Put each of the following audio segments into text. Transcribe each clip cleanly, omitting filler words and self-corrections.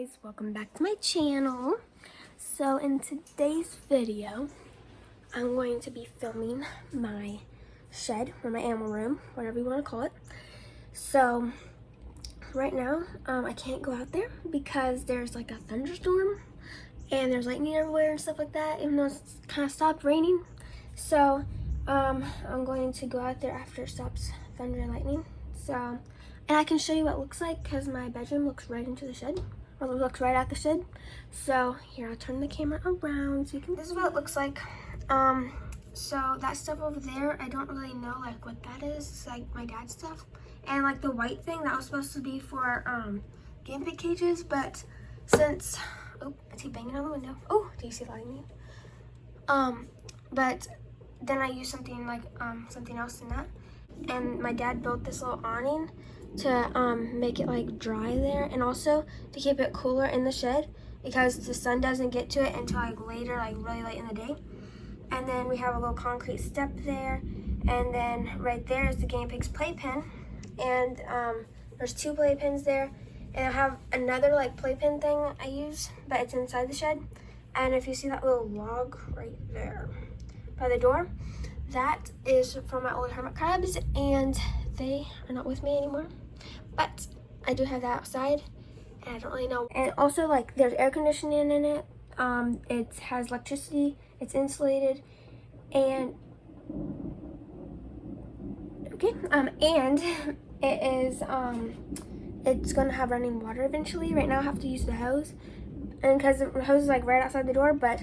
guys, welcome back to my channel. So in today's video, I'm going to be filming my shed or my animal room, whatever you want to call it. So right now, I can't go out there because there's like a thunderstorm and there's lightning everywhere and stuff like that, even though it's kind of stopped raining. So I'm going to go out there after it stops thunder and lightning. So, and I can show you what it looks like because my bedroom looks right into the shed, or it looks right at the shed. So here, I'll turn the camera around so you can. This is what it looks like. So that stuff over there, I don't really know like what that is. It's like my dad's stuff, and like the white thing that was supposed to be for guinea pig cages, but since is he banging on the window? Oh, do you see lightning? But then I used something like something else in that, and my dad built this little awning to make it like dry there, and also to keep it cooler in the shed because the sun doesn't get to it until like later, like really late in the day. And then we have a little concrete step there, and then right there is the guinea pig's playpen, and there's 2 playpens there, and I have another like playpen thing I use, but it's inside the shed. And if you see that little log right there by the door, that is from my old hermit crabs, and they are not with me anymore. But I do have that outside, and I don't really know. And also, like, there's air conditioning in it. It has electricity. It's insulated, and okay. And it is it's gonna have running water eventually. Right now, I have to use the hose, and because the hose is like right outside the door, but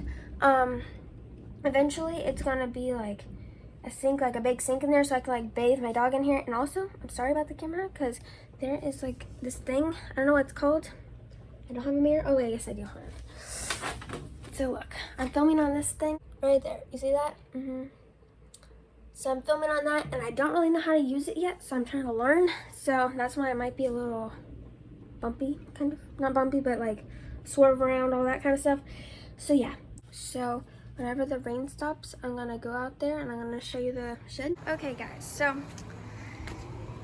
eventually it's gonna be like a sink, like a big sink in there, so I can like bathe my dog in here. And also, I'm sorry about the camera because there is like this thing, I don't know what it's called. I don't have a mirror. Oh wait, yes I do. Hold on. So look, I'm filming on this thing right there. You see that? So I'm filming on that, and I don't really know how to use it yet, so I'm trying to learn. So that's why it might be a little bumpy, kind of. Not bumpy, but like swerve around, all that kind of stuff. So yeah. So whenever the rain stops, I'm gonna go out there and I'm gonna show you the shed. Okay guys, so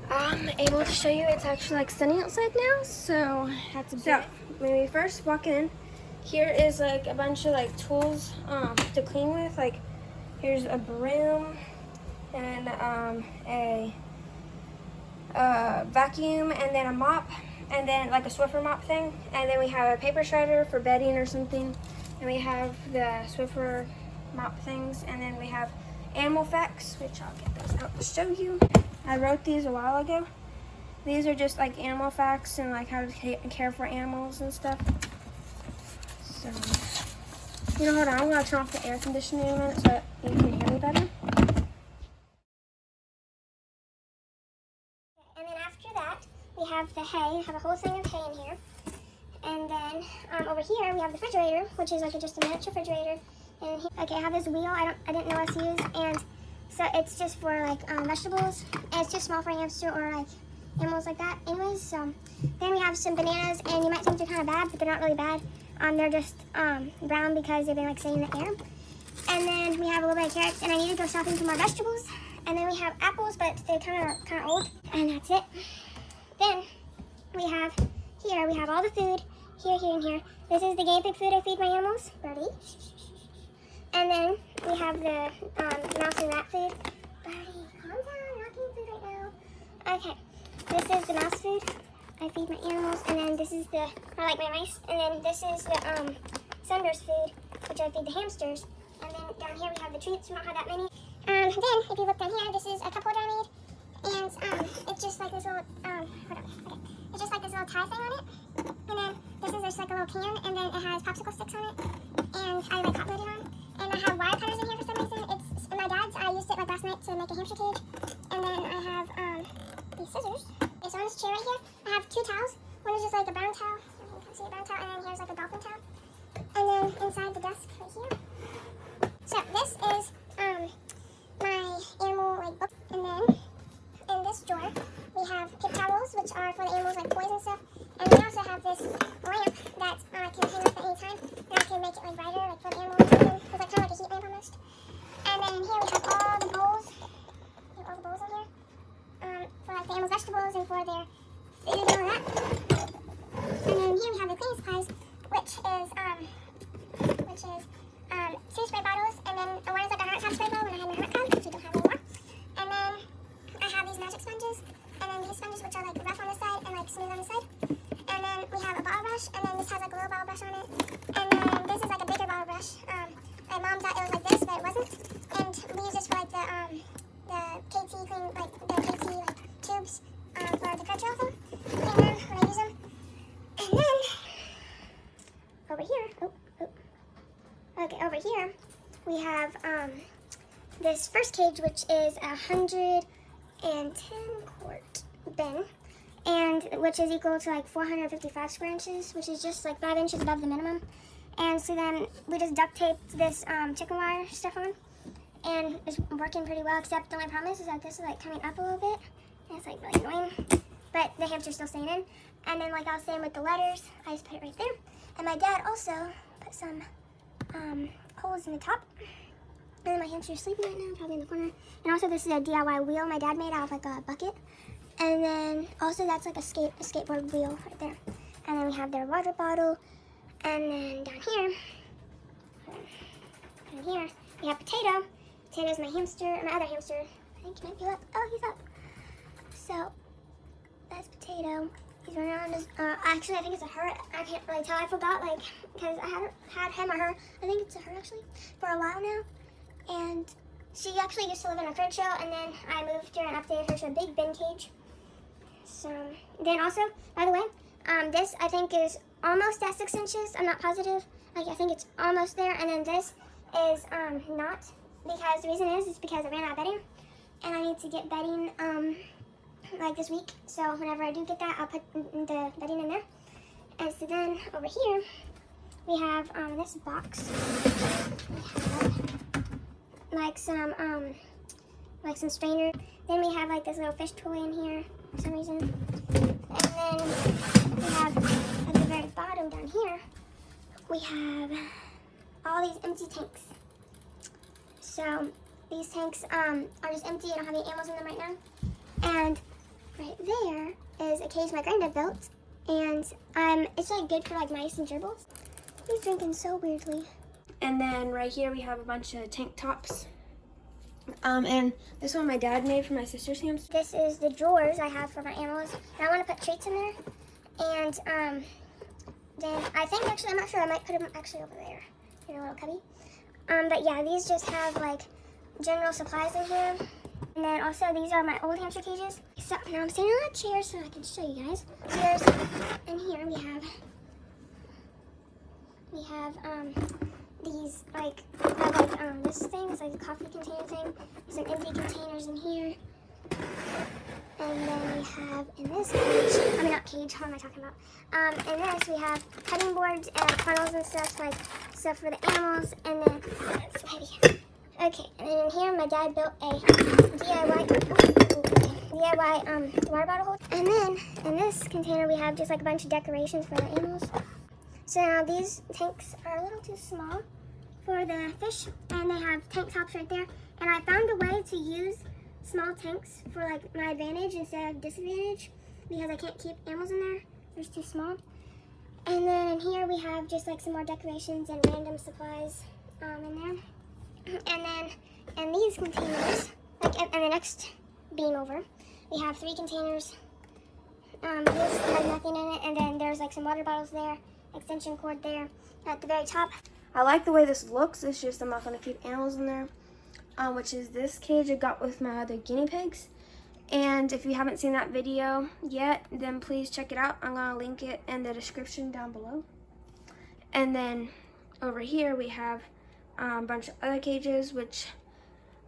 I'm able to show you it's actually like sunny outside now, so that's a bit. When we first walk in, here is like a bunch of like tools to clean with. Like here's a broom and a vacuum, and then a mop, and then like a Swiffer mop thing, and then we have a paper shredder for bedding or something. And we have the Swiffer mop things, and then we have animal facts, which I'll get those out to show you. I wrote these a while ago. These are just like animal facts and like how to care for animals and stuff. So, you know, hold on, I'm gonna turn off the air conditioning in a minute so that you can hear me better. And then after that, we have the hay. I have a whole thing of hay in here. And then over here we have the refrigerator, which is like just a miniature refrigerator. And here, okay, I have this wheel. I didn't know what to use, and so it's just for like vegetables, and it's too small for a hamster or like animals like that. Anyways, so then we have some bananas, and you might think they're kind of bad, but they're not really bad. They're just brown because they've been like sitting in the air. And then we have a little bit of carrots, and I need to go shopping for more vegetables. And then we have apples, but they're kind of old, and that's it. Then we have here we have all the food. Here, and here. This is the guinea pig food I feed my animals. Birdie. And then we have the mouse and rat food. Birdie, calm down. You're not getting food right now. Okay. This is the mouse food I feed my animals. And then this is the, I like my mice. And then this is the sunburst food, which I feed the hamsters. And then down here we have the treats. We don't have that many. Then, if you look down here, this is a cup holder I made. And it's just like this little, hold on. Okay. It's just like this little tie thing on it. And then this is just like a little can, and then it has popsicle sticks on it, and I like hot loaded on. And I have wire cutters in here for some reason. It's in my dad's. I used it like last night to make a hamster cage. And then I have these scissors. Okay, so on this chair right here, I have 2 towels. One is just like a brown towel. You can see a brown towel, and then here's like a dolphin towel. And then inside the desk right here. So this is my animal like book, and then in this drawer we have paper towels, which are for the animals like toys and stuff. And we also have this lamp that I can hang up at any time, and I can make it like brighter, like for the animals. It's like kind of like a heat lamp almost. And then here we have all the bowls. We have all the bowls in here for like the animals' vegetables and for their food and all that. And then here we have the cleaning supplies. over here, okay, over here we have this first cage, which is 110 quart bin, and which is equal to like 455 square inches, which is just like 5 inches above the minimum. And so then we just duct taped this chicken wire stuff on, and it's working pretty well, except the only problem is that this is like coming up a little bit, and it's like really annoying, but the hamster's still staying in. And then like I was saying with the letters, I just put it right there. And my dad also put some holes in the top. And then my hamster's sleeping right now, probably in the corner. And also this is a DIY wheel my dad made out of like a bucket. And then also that's like a skateboard wheel right there. And then we have their water bottle. And then down here, we have Potato. Potato's my hamster, my other hamster. I think he might be up. Oh, he's up. So that's Potato. He's running around his, actually I think it's a her. I can't really tell. I forgot, like, because I haven't had him or her. I think it's a her actually for a while now. And she actually used to live in a crib shell, and then I moved her and updated her to a big bin cage. So then also, by the way, this I think is almost at 6 inches. I'm not positive. Like, I think it's almost there. And then this is not, because the reason is because I ran out of bedding, and I need to get bedding like this week. So whenever I do get that, I'll put the bedding in there. And so then over here we have this box. We have like some strainer. Then we have like this little fish toy in here for some reason. And then we have at the very bottom down here, we have all these empty tanks. So these tanks are just empty. I don't have any animals in them right now. And right there is a cage my granddad built, and it's like good for like mice and gerbils. He's drinking so weirdly. And then right here we have a bunch of tank tops. And this one my dad made for my sister's hamster. This is the drawers I have for my animals, and I want to put treats in there. And then I think actually, I'm not sure, I might put them actually over there in a little cubby. But yeah, these just have like general supplies in here. And then also these are my old hamster cages. So now I'm standing on a chair so I can show you guys. Here's, and here we have these like this thing, it's like a coffee container thing. Some empty containers in here. And then we have in this cage, I mean not cage, what am I talking about? In this we have cutting boards and funnels and stuff, like stuff for the animals. And then it's so heavy. Okay, and then in here my dad built a DIY water bottle holder. And then in this container we have just like a bunch of decorations for the animals. So now these tanks are a little too small for the fish, and they have tank tops right there. And I found a way to use small tanks for like my advantage instead of disadvantage, because I can't keep animals in there. They're just too small. And then in here we have just like some more decorations and random supplies in there. And then in these containers, like in the next beam over, we have 3 containers. This has nothing in it, and then there's like some water bottles there, extension cord there at the very top. I like the way this looks. It's just I'm not going to keep animals in there, which is this cage I got with my other guinea pigs. And if you haven't seen that video yet, then please check it out. I'm going to link it in the description down below. And then over here we have a bunch of other cages, which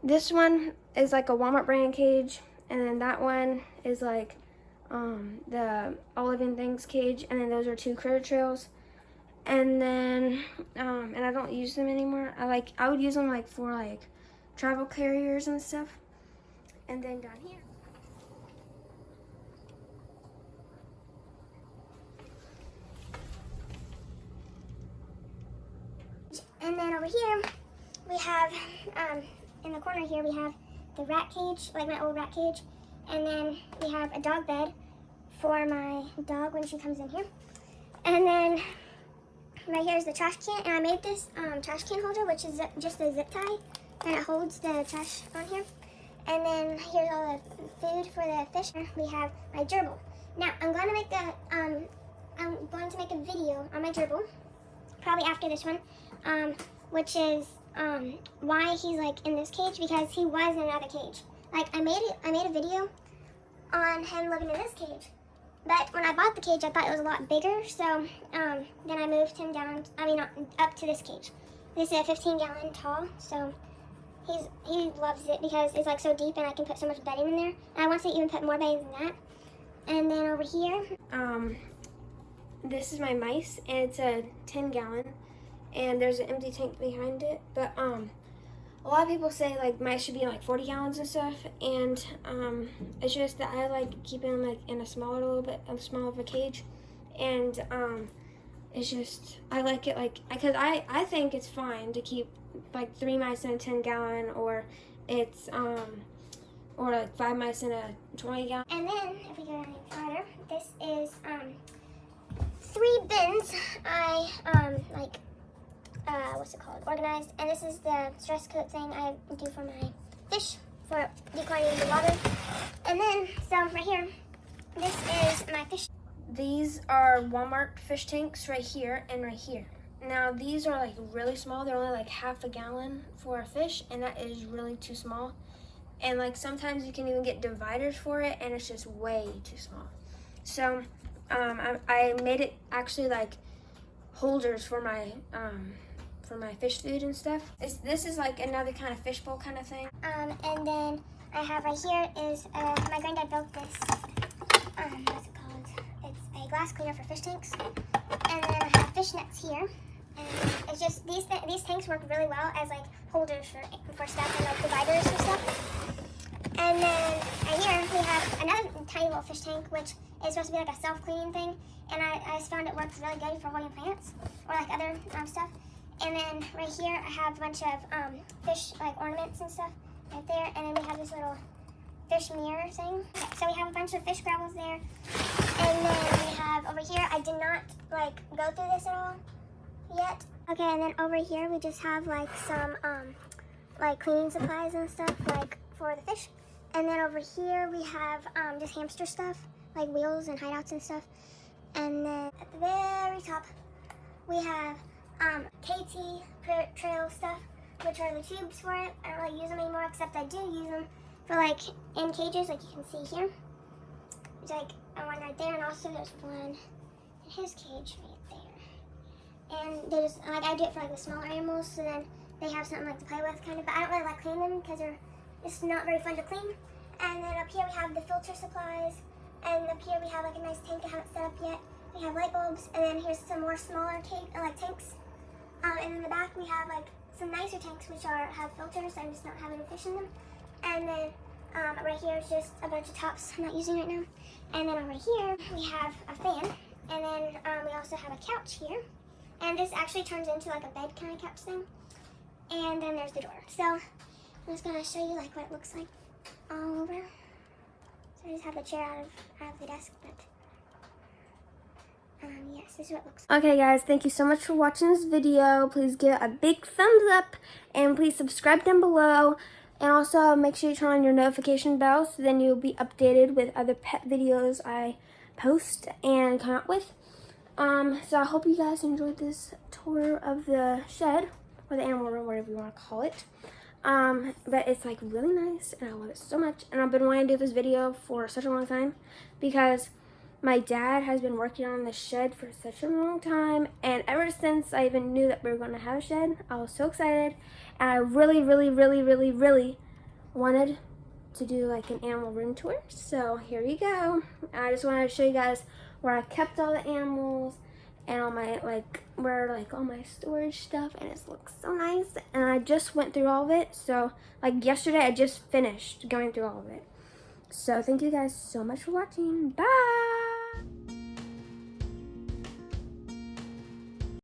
this one is like a Walmart brand cage, and then that one is like the All Living Things cage, and then those are 2 critter trails. And then and I don't use them anymore. I would use them like for like travel carriers and stuff. And then down here and then over here we have in the corner here we have the rat cage, like my old rat cage. And then we have a dog bed for my dog when she comes in here. And then right here is the trash can, and I made this trash can holder, which is just a zip tie, and it holds the trash on here. And then here's all the food for the fish. We have my gerbil. Now I'm going to make a video on my gerbil, probably after this one, which is why he's like in this cage, because he was in another cage. Like I made a video on him living in this cage, But when I bought the cage, I thought it was a lot bigger, so then I moved him down, up to this cage. This is a 15-gallon tall, so he loves it because it's like so deep and I can put so much bedding in there. And I want to even put more bedding than that. And then over here, this is my mice, and it's a 10-gallon, and there's an empty tank behind it. But a lot of people say like mice should be like 40 gallons and stuff, and it's just that I like keeping them like in a little bit small of a cage, and it's just I like it like because I think it's fine to keep like 3 mice in a 10-gallon, or it's or like 5 mice in a 20-gallon. And then if we go down even farther, this is 3 bins I what's it called? Organized. And this is the stress coat thing I do for my fish for dechlorinating the water. And then some right here. This is my fish. These are Walmart fish tanks right here and right here. Now these are like really small. They're only like half a gallon for a fish, and that is really too small. And like sometimes you can even get dividers for it, and it's just way too small. So I made it actually like holders for my fish food and stuff. This is like another kind of fishbowl kind of thing. And then I have right here is my granddad built this. What's it called? It's a glass cleaner for fish tanks. And then I have fish nets here. And it's just these tanks work really well as like holders for stuff and like dividers and stuff. And then right here we have another tiny little fish tank, which is supposed to be like a self-cleaning thing. And I just found it works really good for holding plants or like other stuff. And then right here I have a bunch of fish like ornaments and stuff right there. And then we have this little fish mirror thing. Okay, so we have a bunch of fish gravels there. And then we have over here, I did not like go through this at all yet. Okay, and then over here we just have like some like cleaning supplies and stuff like for the fish. And then over here we have just hamster stuff like wheels and hideouts and stuff. And then at the very top we have KT trail stuff, which are the tubes for it. I don't really use them anymore, except I do use them for like in cages, like you can see here. There's like one right there, and also there's one in his cage right there. And they just like I do it for like the smaller animals, so then they have something like to play with, kind of. But I don't really like cleaning them because they're just not very fun to clean. And then up here we have the filter supplies, and up here we have like a nice tank I haven't set up yet. We have light bulbs, and then here's some more smaller tanks. And in the back we have like some nicer tanks which have filters. I'm just not having fish in them. And then right here is just a bunch of tops I'm not using right now. And then over here we have a fan, and then we also have a couch here. And this actually turns into like a bed kind of couch thing. And then there's the door. So I'm just gonna show you like what it looks like all over. So I just have the chair out of the desk, but yes, this is what it looks like. Okay guys, thank you so much for watching this video. Please give it a big thumbs up, and please subscribe down below. And also make sure you turn on your notification bell so then you'll be updated with other pet videos I post and come out with. So I hope you guys enjoyed this tour of the shed, or the animal room, whatever you want to call it. But it's like really nice, and I love it so much. And I've been wanting to do this video for such a long time because my dad has been working on the shed for such a long time, and ever since I even knew that we were going to have a shed, I was so excited, and I really, really, really, really, really wanted to do like an animal room tour. So here you go. I just wanted to show you guys where I kept all the animals and all my all my storage stuff, and it looks so nice. And I just went through all of it. So like yesterday I just finished going through all of it. So thank you guys so much for watching. Bye.